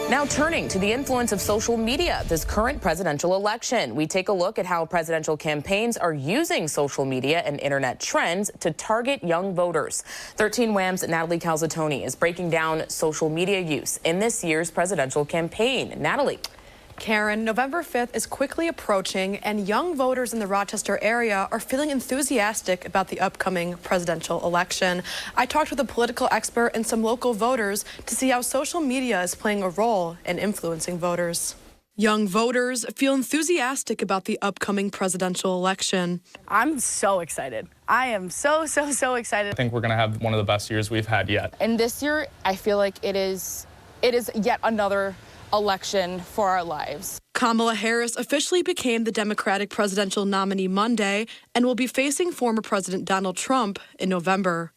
Now turning to the influence of social media this current presidential election, we take a look at how presidential campaigns are using social media and internet trends to target young voters. 13 WHAM's Natalie Calzatoni is breaking down social media use in this year's presidential campaign. Natalie. Karen, November 5th is quickly approaching, and young voters in the Rochester area are feeling enthusiastic about the upcoming presidential election. I talked with a political expert and some local voters to see how social media is playing a role in influencing voters. Young voters feel enthusiastic about the upcoming presidential election. I'm so excited. I am so excited. I think we're going to have one of the best years we've had yet. And this year, I feel like it is yet another election for our lives. Kamala Harris officially became the Democratic presidential nominee Monday and will be facing former President Donald Trump in November.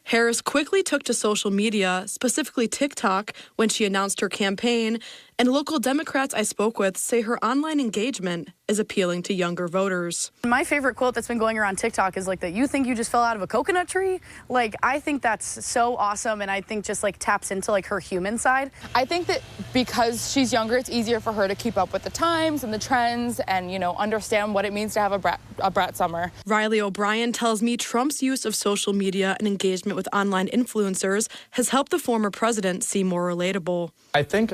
Harris quickly took to social media, specifically TikTok, when she announced her campaign, and local Democrats I spoke with say her online engagement is appealing to younger voters. My favorite quote that's been going around TikTok is like that you think you just fell out of a coconut tree. Like, I think that's so awesome, and I think just like taps into like her human side. I think that because she's younger, it's easier for her to keep up with the times and the trends and, you know, understand what it means to have a brat summer. Riley O'Brien tells me Trump's use of social media and engagement with online influencers has helped the former president seem more relatable. I think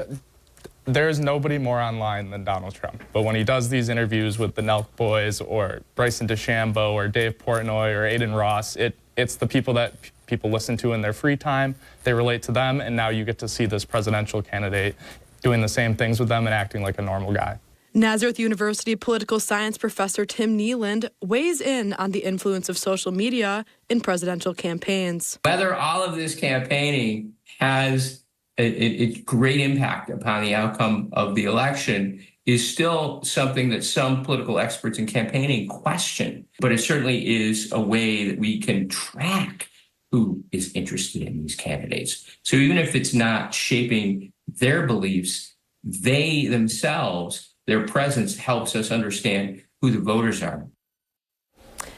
there's nobody more online than Donald Trump. But when he does these interviews with the Nelk Boys or Bryson DeChambeau or Dave Portnoy or Aiden Ross, it's the people that people listen to in their free time. They relate to them, and now you get to see this presidential candidate doing the same things with them and acting like a normal guy. Nazareth University political science professor Tim Neeland weighs in on the influence of social media in presidential campaigns. Whether all of this campaigning has a great impact upon the outcome of the election is still something that some political experts in campaigning question. But it certainly is a way that we can track who is interested in these candidates. So even if it's not shaping their beliefs, they themselves, their presence helps us understand who the voters are.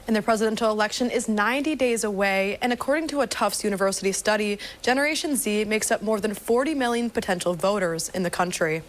And the presidential election is 90 days away, and according to a Tufts University study, Generation Z makes up more than 40 million potential voters in the country.